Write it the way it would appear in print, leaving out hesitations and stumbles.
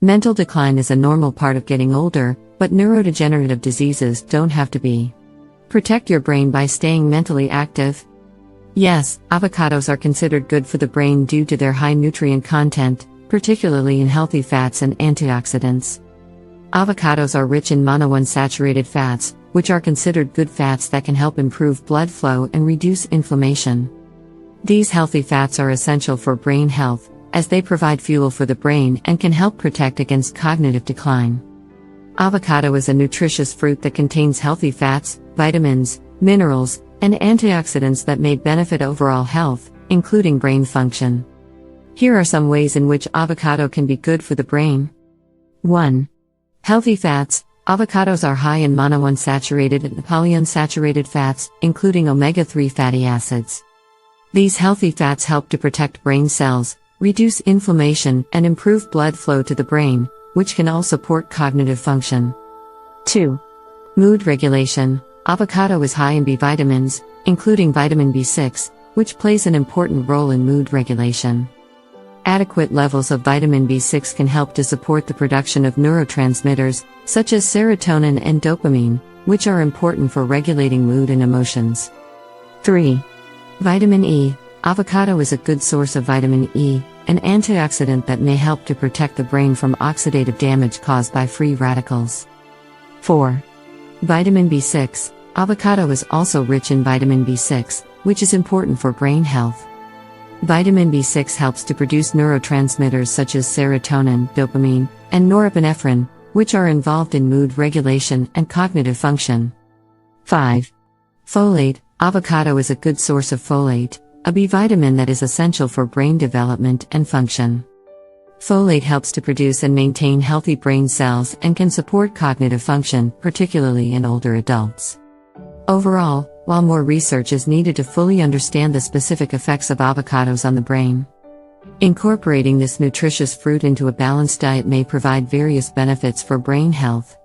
Mental decline is a normal part of getting older, but neurodegenerative diseases don't have to be. Protect your brain by staying mentally active. Yes, avocados are considered good for the brain due to their high nutrient content, particularly in healthy fats and antioxidants. Avocados are rich in monounsaturated fats, which are considered good fats that can help improve blood flow and reduce inflammation. These healthy fats are essential for brain health, as they provide fuel for the brain and can help protect against cognitive decline. Avocado is a nutritious fruit that contains healthy fats, vitamins, minerals, and antioxidants that may benefit overall health, including brain function. Here are some ways in which avocado can be good for the brain. 1. Healthy fats. Avocados are high in monounsaturated and polyunsaturated fats, including omega-3 fatty acids. These healthy fats help to protect brain cells, reduce inflammation, and improve blood flow to the brain, which can all support cognitive function. 2. Mood regulation. Avocado is high in B vitamins, including vitamin B6, which plays an important role in mood regulation. Adequate levels of vitamin B6 can help to support the production of neurotransmitters, such as serotonin and dopamine, which are important for regulating mood and emotions. 3. Vitamin E. Avocado is a good source of vitamin E, an antioxidant that may help to protect the brain from oxidative damage caused by free radicals. 4. Vitamin B6. Avocado is also rich in vitamin B6, which is important for brain health. Vitamin B6 helps to produce neurotransmitters such as serotonin, dopamine, and norepinephrine, which are involved in mood regulation and cognitive function. 5. Folate. Avocado is a good source of folate, a B vitamin that is essential for brain development and function. Folate helps to produce and maintain healthy brain cells and can support cognitive function, particularly in older adults. Overall, while more research is needed to fully understand the specific effects of avocados on the brain, incorporating this nutritious fruit into a balanced diet may provide various benefits for brain health.